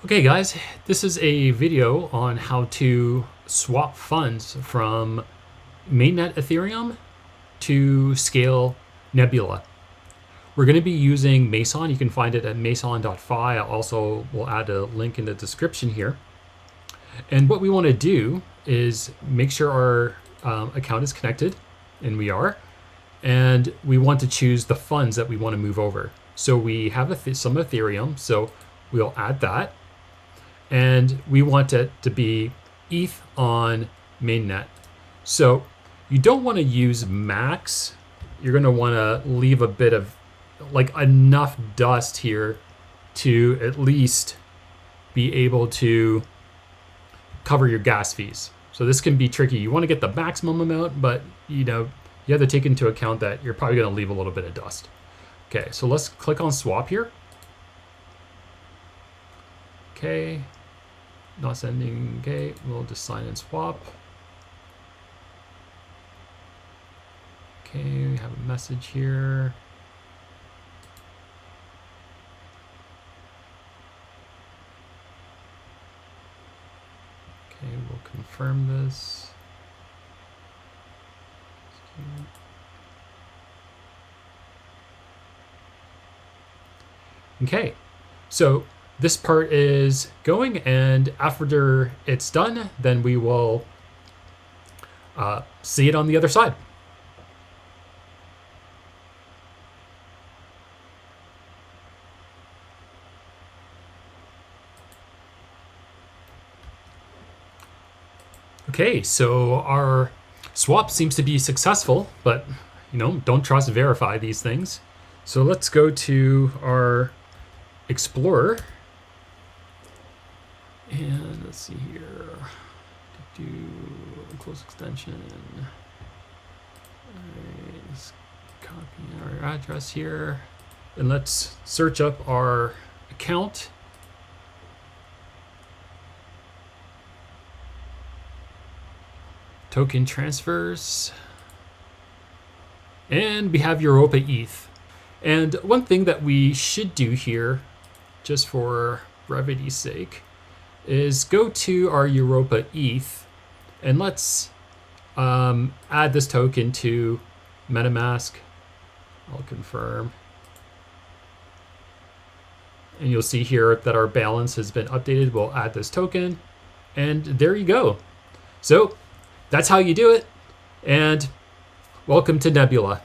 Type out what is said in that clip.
Okay guys, this is a video on how to swap funds from Mainnet Ethereum to SKALE Nebula. We're going to be using Meson. You can find it at meson.fi. I also will add a link in the description here. And what we want to do is make sure our account is connected, and we are. And we want to choose the funds that we want to move over. So we have some Ethereum, so we'll add that. And we want it to be ETH on mainnet. So you don't want to use max. You're going to want to leave a bit of like enough dust here to at least be able to cover your gas fees. So this can be tricky. You want to get the maximum amount, but you have to take into account that you're probably going to leave a little bit of dust. Okay, so let's click on swap here. Okay. Not sending, okay, we'll just sign and swap. Okay, we have a message here. Okay, we'll confirm this. Okay, so this part is going, and after it's done, then we will see it on the other side. Okay, so our swap seems to be successful, but don't trust verify these things. So let's go to our Explorer. And let's see here, do close extension. All right, let's copy our address here, and let's search up our account. Token transfers, and we have Europa ETH. And one thing that we should do here, just for brevity's sake, is go to our Europa ETH, and let's add this token to MetaMask. I'll confirm. And you'll see here that our balance has been updated. We'll add this token, and there you go. So that's how you do it, and welcome to Nebula.